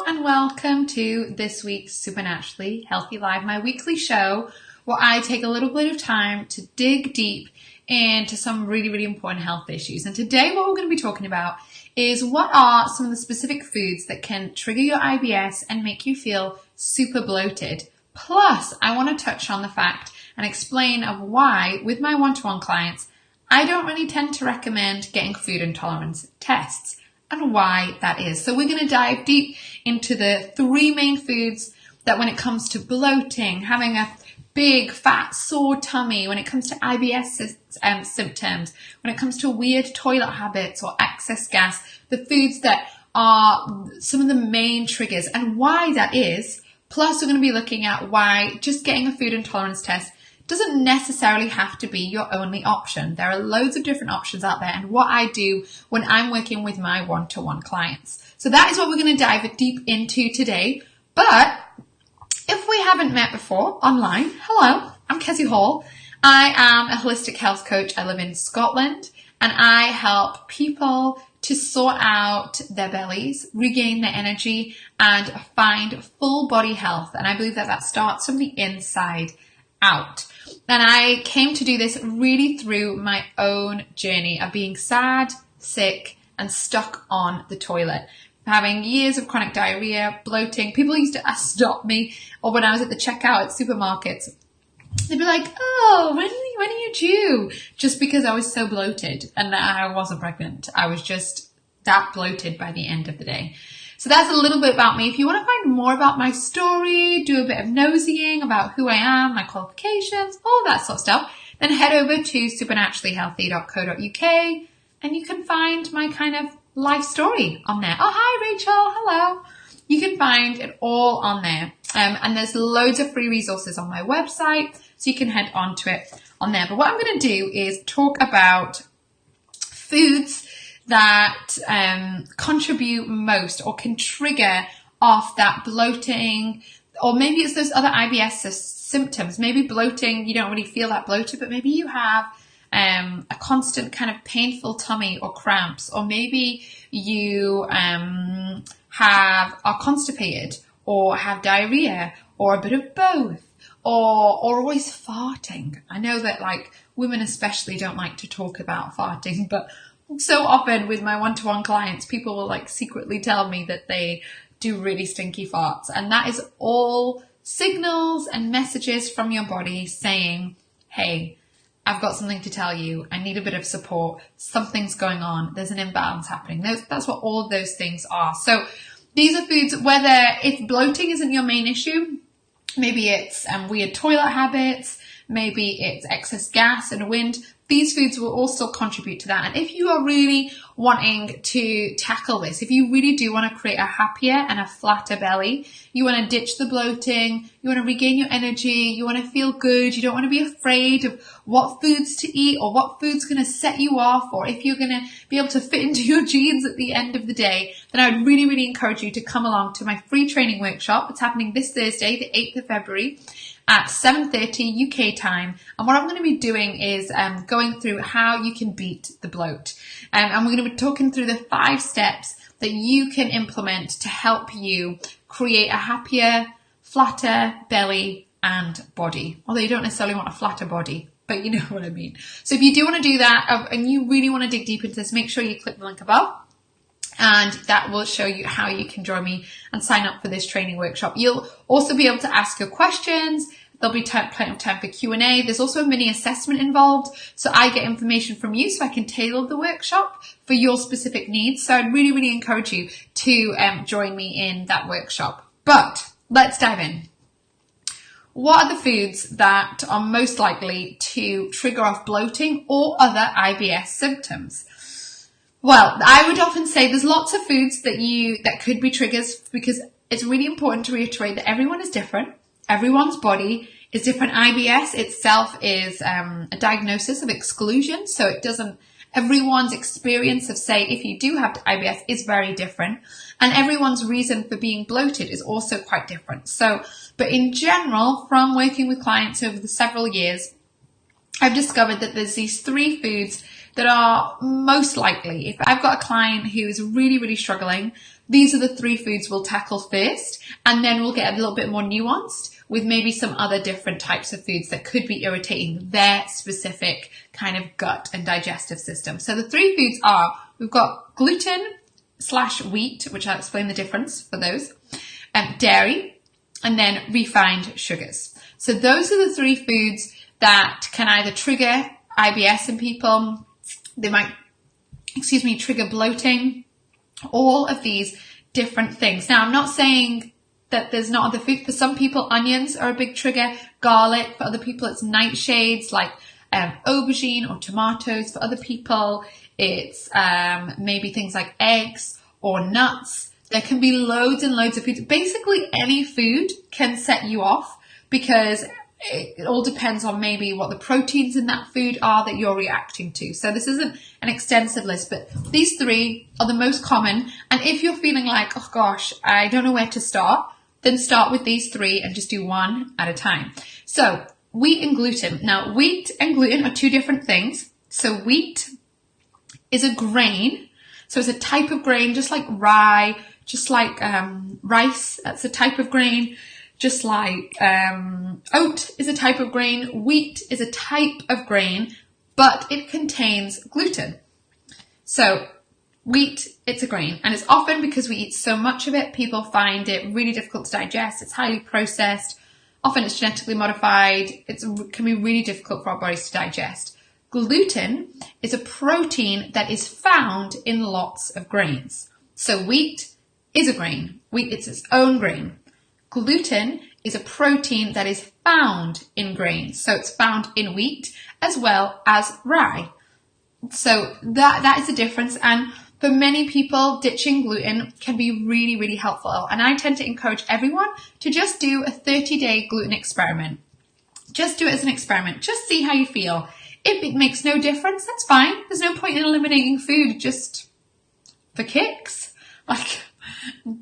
and welcome to this week's Supernaturally Healthy Live, my weekly show where I take a little bit of time to dig deep into some really important health issues. And today what we're going to be talking about is what are some of the specific foods that can trigger your IBS and make you feel super bloated. Plus, I want to touch on the fact and explain of why, with my one-to-one clients, I don't really tend to recommend getting food intolerance tests and why that is. So we're going to dive deep into the three main foods that when it comes to bloating, having a big, fat, sore tummy, when it comes to IBS symptoms, when it comes to weird toilet habits or excess gas, the foods that are some of the main triggers and why that is. Plus, we're going to be looking at why just getting a food intolerance test doesn't necessarily have to be your only option. There are loads of different options out there and what I do when I'm working with my one-to-one clients. So that is what we're going to dive deep into today. But if we haven't met before online, hello, I'm Kezzy Hall. I am a holistic health coach. I live in Scotland and I help people to sort out their bellies, regain their energy and find full body health. And I believe that starts from the inside out. And I came to do this really through my own journey of being sad, sick, and stuck on the toilet. Having years of chronic diarrhea, bloating. People used to stop me, or when I was at the checkout at supermarkets, they'd be like, oh, when are you due? Just because I was so bloated and I wasn't pregnant. I was just that bloated by the end of the day. So that's a little bit about me. If you want to find more about my story, do a bit of nosying about who I am, my qualifications, all that sort of stuff, then head over to supernaturallyhealthy.co.uk and you can find my kind of life story on there. Oh, hi, Rachel. Hello. You can find it all on there. And there's loads of free resources on my website, so you can head on to it on there. But what I'm going to do is talk about foods that contribute most or can trigger off that bloating, or maybe it's those other IBS symptoms. Maybe bloating, you don't really feel that bloated, but maybe you have a constant kind of painful tummy or cramps, or maybe you are constipated or have diarrhea or a bit of both, or always farting. I know that like women especially don't like to talk about farting, but so often with my one-to-one clients, people will like secretly tell me that they do really stinky farts. And that is all signals and messages from your body saying, hey, I've got something to tell you. I need a bit of support. Something's going on. There's an imbalance happening. That's what all of those things are. So these are foods, whether if bloating isn't your main issue, maybe it's weird toilet habits, maybe it's excess gas and wind, these foods will also contribute to that. And if you are really wanting to tackle this, if you really do want to create a happier and a flatter belly, you want to ditch the bloating, you want to regain your energy, you want to feel good, you don't want to be afraid of what foods to eat or what food's going to set you off, or if you're going to be able to fit into your jeans at the end of the day, then I would really encourage you to come along to my free training workshop. It's happening this Thursday, the 8th of February. At 7:30 UK time. And what I'm going to be doing is going through how you can beat the bloat. And we're going to be talking through the 5 steps that you can implement to help you create a happier, flatter belly and body. Although you don't necessarily want a flatter body, but you know what I mean. So if you do want to do that and you really want to dig deep into this, make sure you click the link above. And that will show you how you can join me and sign up for this training workshop. You'll also be able to ask your questions. There'll be plenty of time for Q&A. There's also a mini assessment involved. So I get information from you so I can tailor the workshop for your specific needs. So I'd really encourage you to join me in that workshop. But let's dive in. What are the foods that are most likely to trigger off bloating or other IBS symptoms? Well, I would often say there's lots of foods that could be triggers, because it's really important to reiterate that everyone is different. Everyone's body is different. IBS itself is a diagnosis of exclusion. So everyone's experience of, say, if you do have IBS is very different. And everyone's reason for being bloated is also quite different. So, but in general, from working with clients over the several years, I've discovered that there's these 3 foods that are most likely. If I've got a client who is really struggling, these are the 3 foods we'll tackle first, and then we'll get a little bit more nuanced with maybe some other different types of foods that could be irritating their specific kind of gut and digestive system. So the 3 foods are, we've got gluten/wheat, which I'll explain the difference for those, dairy, and then refined sugars. So those are the 3 foods that can either trigger IBS in people, they might, trigger bloating, all of these different things. Now, I'm not saying that there's not other food. For some people, onions are a big trigger, garlic. For other people, it's nightshades like aubergine or tomatoes. For other people, it's maybe things like eggs or nuts. There can be loads and loads of food. Basically, any food can set you off because it all depends on maybe what the proteins in that food are that you're reacting to. So this isn't an extensive list, but these 3 are the most common. And if you're feeling like, oh gosh, I don't know where to start, then start with these 3 and just do one at a time. So wheat and gluten. Now, wheat and gluten are 2 different things. So wheat is a grain. So it's a type of grain, just like rye, just like rice. That's a type of grain. Just like oat is a type of grain, wheat is a type of grain, but it contains gluten. So wheat, it's a grain, and it's often because we eat so much of it, people find it really difficult to digest. It's highly processed. Often it's genetically modified. It can be really difficult for our bodies to digest. Gluten is a protein that is found in lots of grains. So wheat is a grain. Wheat, it's its own grain. Gluten is a protein that is found in grains. So it's found in wheat as well as rye. So that is the difference. And for many people, ditching gluten can be really, really helpful. And I tend to encourage everyone to just do a 30-day gluten experiment. Just do it as an experiment. Just see how you feel. If it makes no difference, that's fine. There's no point in eliminating food just for kicks. Like,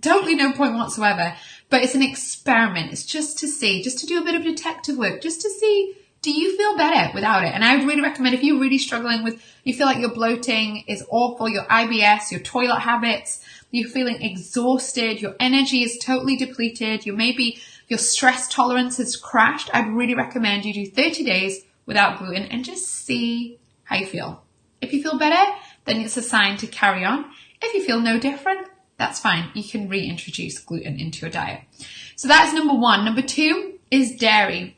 totally no point whatsoever. But it's an experiment. It's just to see, just to do a bit of detective work, just to see, do you feel better without it? And I would really recommend, if you're really struggling with, you feel like your bloating is awful, your IBS, your toilet habits, you're feeling exhausted, your energy is totally depleted, your stress tolerance has crashed, I'd really recommend you do 30 days without gluten and just see how you feel. If you feel better, then it's a sign to carry on. If you feel no different, that's fine. You can reintroduce gluten into your diet. So that's number 1. Number 2 is dairy.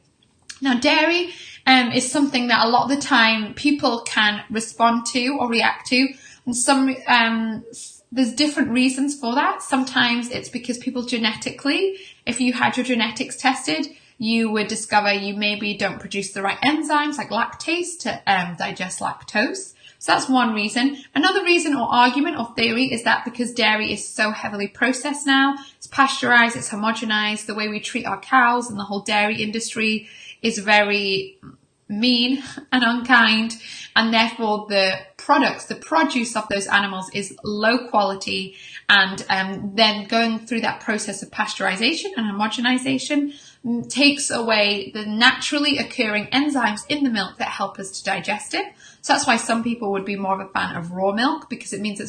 Now, dairy is something that a lot of the time people can respond to or react to. And there's different reasons for that. Sometimes it's because people genetically, if you had your genetics tested, you would discover you maybe don't produce the right enzymes like lactase to digest lactose. So that's one reason. Another reason or argument or theory is that because dairy is so heavily processed now, it's pasteurized, it's homogenized, the way we treat our cows and the whole dairy industry is very mean and unkind, and therefore the produce of those animals is low quality, and then going through that process of pasteurization and homogenization takes away the naturally occurring enzymes in the milk that help us to digest it. So that's why some people would be more of a fan of raw milk, because it means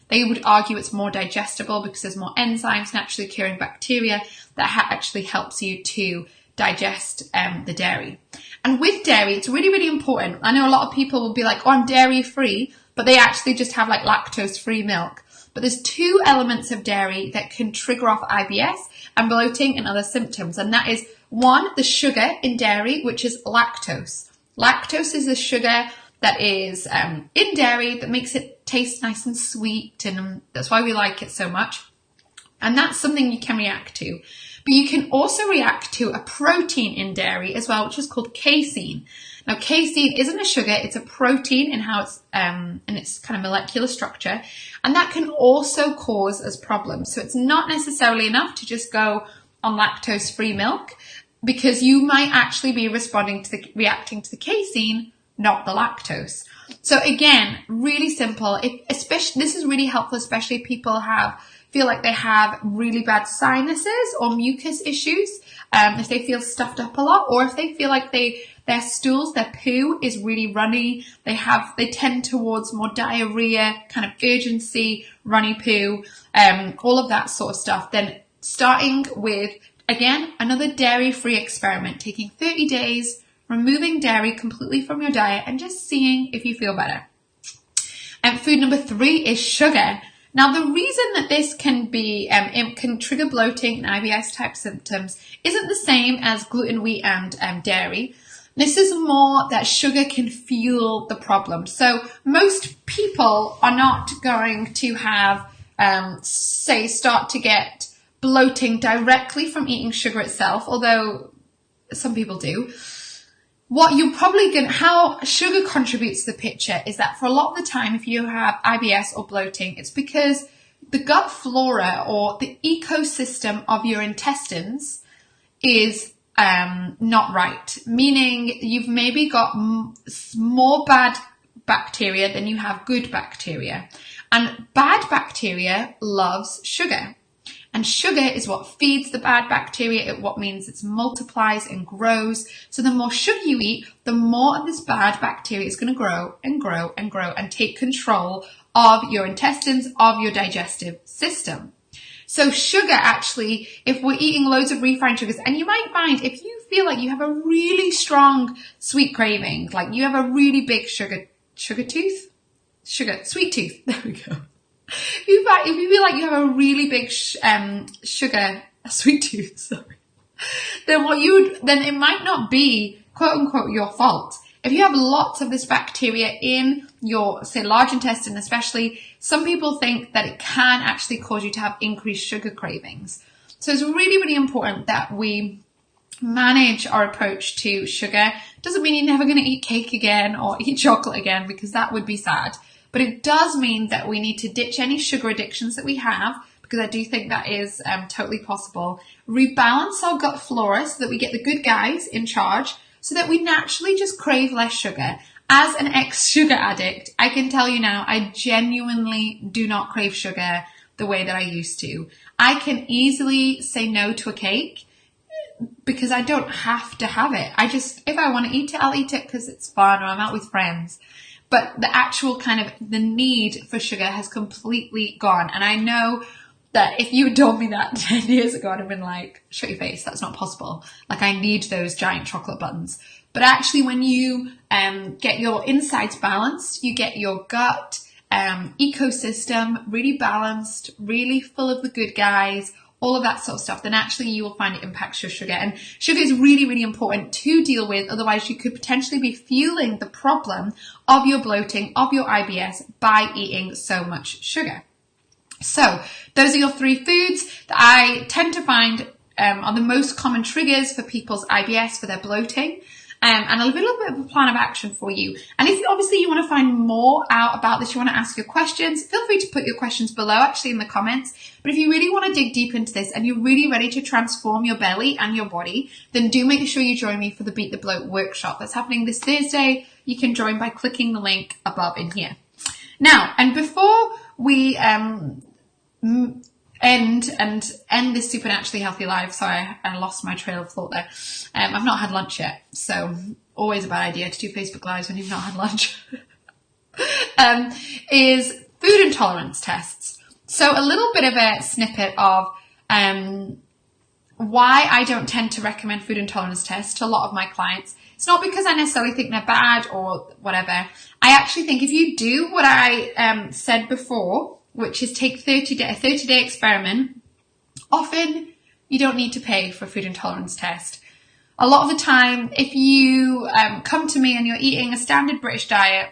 they would argue it's more digestible because there's more enzymes, naturally occurring bacteria that actually helps you to digest the dairy. And with dairy, it's really, really important. I know a lot of people will be like, oh, I'm dairy free, but they actually just have like lactose free milk. But there's 2 elements of dairy that can trigger off IBS and bloating and other symptoms. And that is 1, the sugar in dairy, which is lactose. Lactose is a sugar that is in dairy that makes it taste nice and sweet. And that's why we like it so much. And that's something you can react to. But you can also react to a protein in dairy as well, which is called casein. Now, casein isn't a sugar, it's a protein in how it's in its kind of molecular structure, and that can also cause us problems. So it's not necessarily enough to just go on lactose-free milk, because you might actually be reacting to the casein, not the lactose. So again, really simple. This is really helpful, especially if people have feel like they have really bad sinuses or mucus issues, if they feel stuffed up a lot, or if they feel like their stools, their poo is really runny, they tend towards more diarrhea, kind of urgency, runny poo, all of that sort of stuff, then starting with, again, another dairy-free experiment, taking 30 days, removing dairy completely from your diet and just seeing if you feel better. And food number 3 is sugar. Now, the reason that this can be, it can trigger bloating and IBS type symptoms isn't the same as gluten, wheat and dairy. This is more that sugar can fuel the problem. So most people are not going to have, start to get bloating directly from eating sugar itself, although some people do. What you're probably how sugar contributes to the picture is that for a lot of the time, if you have IBS or bloating, it's because the gut flora or the ecosystem of your intestines is not right, meaning you've maybe got more bad bacteria than you have good bacteria. And bad bacteria loves sugar. And sugar is what feeds the bad bacteria. What means it multiplies and grows. So the more sugar you eat, the more of this bad bacteria is going to grow and grow and grow and take control of your intestines, of your digestive system. So sugar actually, if we're eating loads of refined sugars, and you might find if you feel like you have a really strong sweet craving, like you have a really big sweet tooth, there we go. If you feel like you have a really big sweet tooth, sorry, then it might not be quote unquote your fault. If you have lots of this bacteria in your, say, large intestine especially, some people think that it can actually cause you to have increased sugar cravings. So it's really, really important that we manage our approach to sugar. Doesn't mean you're never going to eat cake again or eat chocolate again, because that would be sad. But it does mean that we need to ditch any sugar addictions that we have, because I do think that is totally possible. Rebalance our gut flora so that we get the good guys in charge, so that we naturally just crave less sugar. As an ex-sugar addict, I can tell you now, I genuinely do not crave sugar the way that I used to. I can easily say no to a cake because I don't have to have it. If I want to eat it, I'll eat it because it's fun or I'm out with friends. But the actual the need for sugar has completely gone. And I know that if you had told me that 10 years ago, I'd have been like, shut your face, that's not possible. Like, I need those giant chocolate buttons. But actually, when you get your insides balanced, you get your gut ecosystem really balanced, really full of the good guys, all of that sort of stuff, then actually you will find it impacts your sugar. And sugar is really, really important to deal with. Otherwise, you could potentially be fueling the problem of your bloating, of your IBS by eating so much sugar. So those are your 3 foods that I tend to find are the most common triggers for people's IBS, for their bloating. And a little bit of a plan of action for you. And if obviously you want to find more out about this, you want to ask your questions, feel free to put your questions below actually in the comments. But if you really want to dig deep into this and you're really ready to transform your belly and your body, then do make sure you join me for the Beat the Bloat workshop that's happening this Thursday. You can join by clicking the link above in here. Now, and before we end this supernaturally healthy life. Sorry, I lost my trail of thought there. I've not had lunch yet, so always a bad idea to do Facebook Lives when you've not had lunch. Is food intolerance tests. So a little bit of a snippet of why I don't tend to recommend food intolerance tests to a lot of my clients. It's not because I necessarily think they're bad or whatever. I actually think if you do what I said before, which is take a 30-day experiment, often you don't need to pay for a food intolerance test. A lot of the time, if you come to me and you're eating a standard British diet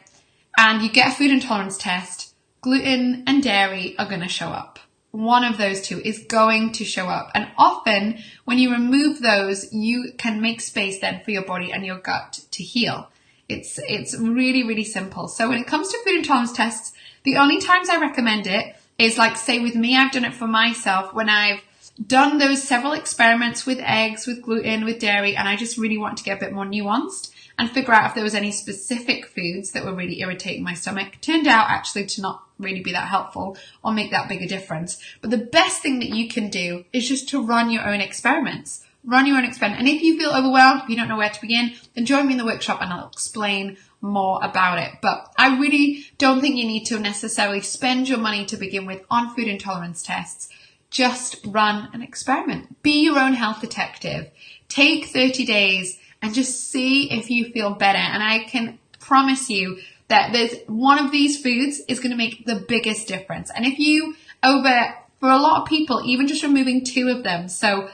and you get a food intolerance test, gluten and dairy are going to show up. One of those two is going to show up. And often when you remove those, you can make space then for your body and your gut to heal. It's really, really simple. So when it comes to food intolerance tests, the only times I recommend it is, like, say with me, I've done it for myself when I've done those several experiments with eggs, with gluten, with dairy, and I just really want to get a bit more nuanced. and figure out if there was any specific foods that were really irritating my stomach. Turned out actually to not really be that helpful or make that big a difference. But the best thing that you can do is just to run your own experiments. Run your own experiment. And if you feel overwhelmed, if you don't know where to begin, then join me in the workshop and I'll explain more about it. But I really don't think you need to necessarily spend your money to begin with on food intolerance tests. Just run an experiment. Be your own health detective. Take 30 days and just see if you feel better. And I can promise you that there's one of these foods is going to make the biggest difference. And if you for a lot of people, even just removing 2 of them, so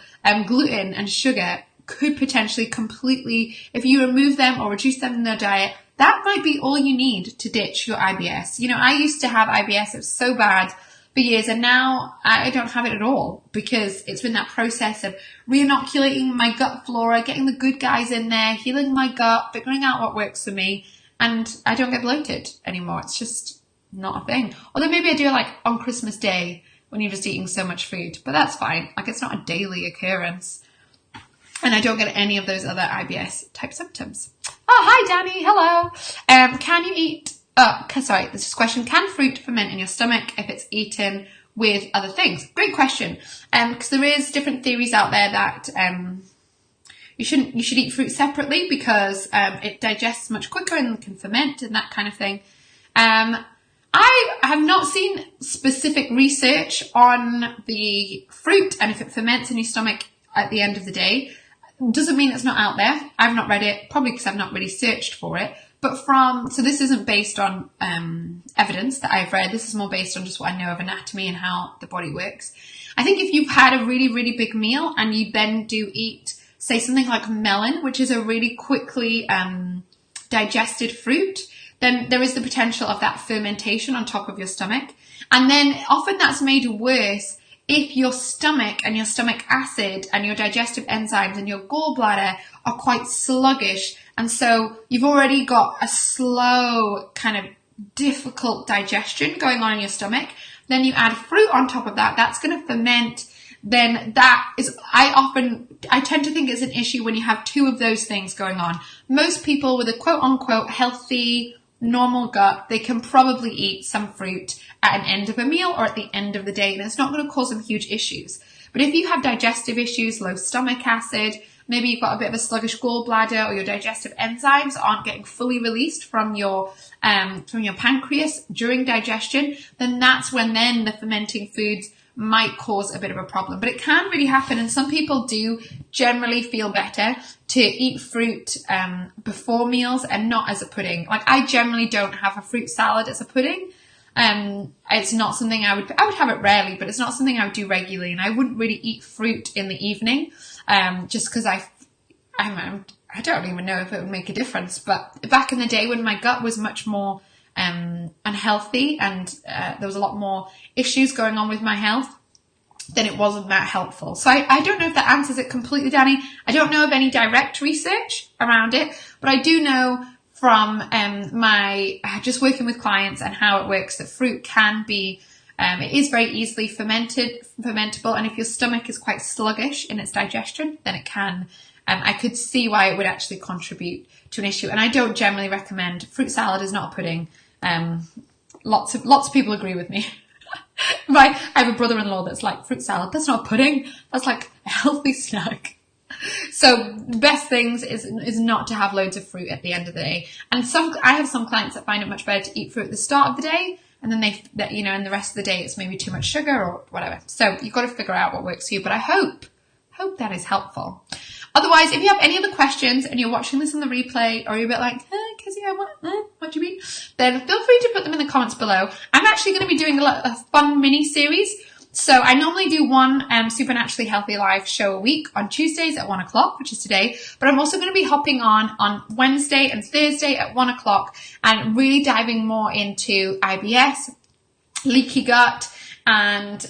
gluten and sugar could potentially completely, if you remove them or reduce them in their diet, that might be all you need to ditch your IBS. You know, I used to have IBS. It was so bad for years, and now I don't have it at all because it's been that process of re-inoculating my gut flora, getting the good guys in there, healing my gut, figuring out what works for me, and I don't get bloated anymore. It's just not a thing. Although maybe I do like on Christmas Day when you're just eating so much food, but that's fine. Like, it's not a daily occurrence. And I don't get any of those other IBS type symptoms. Oh, hi, Danny. Hello. Can you eat, sorry, this is a question. Can fruit ferment in your stomach if it's eaten with other things? Great question. Because there is different theories out there that you should eat fruit separately because it digests much quicker and can ferment and that kind of thing. I have not seen specific research on the fruit and if it ferments in your stomach at the end of the day. Doesn't mean it's not out there. I've not read it, probably because I've not really searched for it. But so this isn't based on evidence that I've read. This is more based on just what I know of anatomy and how the body works. I think if you've had a really, really big meal and you then do eat, say, something like melon, which is a really quickly digested fruit, then there is the potential of that fermentation on top of your stomach. And then often that's made worse if your stomach and your stomach acid and your digestive enzymes and your gallbladder are quite sluggish. And so you've already got a slow kind of difficult digestion going on in your stomach. Then you add fruit on top of that. That's going to ferment. Then that is, I tend to think it's an issue when you have 2 of those things going on. Most people with a quote unquote healthy, normal gut, they can probably eat some fruit at an end of a meal or at the end of the day, and it's not going to cause them huge issues. But if you have digestive issues, low stomach acid, maybe you've got a bit of a sluggish gallbladder or your digestive enzymes aren't getting fully released from your pancreas during digestion, then that's when then the fermenting foods might cause a bit of a problem. But it can really happen, and some people do generally feel better to eat fruit before meals and not as a pudding. Like, I generally don't have a fruit salad as a pudding. It's not something I would have it rarely, but it's not something I would do regularly, and I wouldn't really eat fruit in the evening just because I don't even know if it would make a difference. But back in the day when my gut was much more unhealthy and there was a lot more issues going on with my health, then it wasn't that helpful. So I don't know if that answers it completely, Danny. I don't know of any direct research around it, but I do know from my just working with clients and how it works that fruit can be, it is very easily fermentable, and if your stomach is quite sluggish in its digestion, then it can, I could see why it would actually contribute to an issue. And I don't generally recommend, fruit salad is not a pudding. Lots of people agree with me. I have a brother-in-law that's like, fruit salad, that's not a pudding, that's like a healthy snack. So the best things is not to have loads of fruit at the end of the day. And I have some clients that find it much better to eat fruit at the start of the day, and then and the rest of the day it's maybe too much sugar or whatever. So you've got to figure out what works for you. But I hope that is helpful. Otherwise, if you have any other questions and you're watching this on the replay, or you're a bit like, Kezzy, what do you mean? Then feel free to put them in the comments below. I'm actually going to be doing a fun mini series. So I normally do one Supernaturally Healthy Live show a week on Tuesdays at 1 o'clock, which is today. But I'm also going to be hopping on Wednesday and Thursday at 1 o'clock and really diving more into IBS, leaky gut, and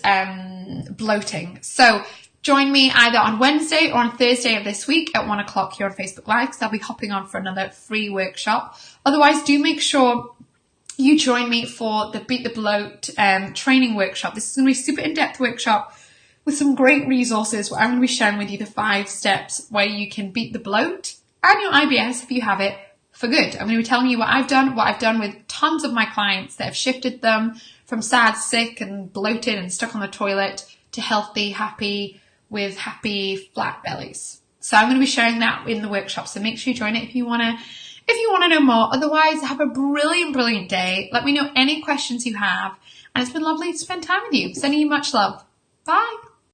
bloating. So join me either on Wednesday or on Thursday of this week at 1 o'clock here on Facebook Live, because I'll be hopping on for another free workshop. Otherwise, do make sure you join me for the Beat the Bloat training workshop. This is going to be a super in-depth workshop with some great resources where I'm going to be sharing with you the 5 steps where you can beat the bloat and your IBS, if you have it, for good. I'm going to be telling you what I've done with tons of my clients that have shifted them from sad, sick and bloated and stuck on the toilet to healthy, happy, with happy flat bellies. So I'm going to be sharing that in the workshop. So make sure you join it if you want to know more. Otherwise, have a brilliant, brilliant day. Let me know any questions you have. And it's been lovely to spend time with you. Sending you much love. Bye.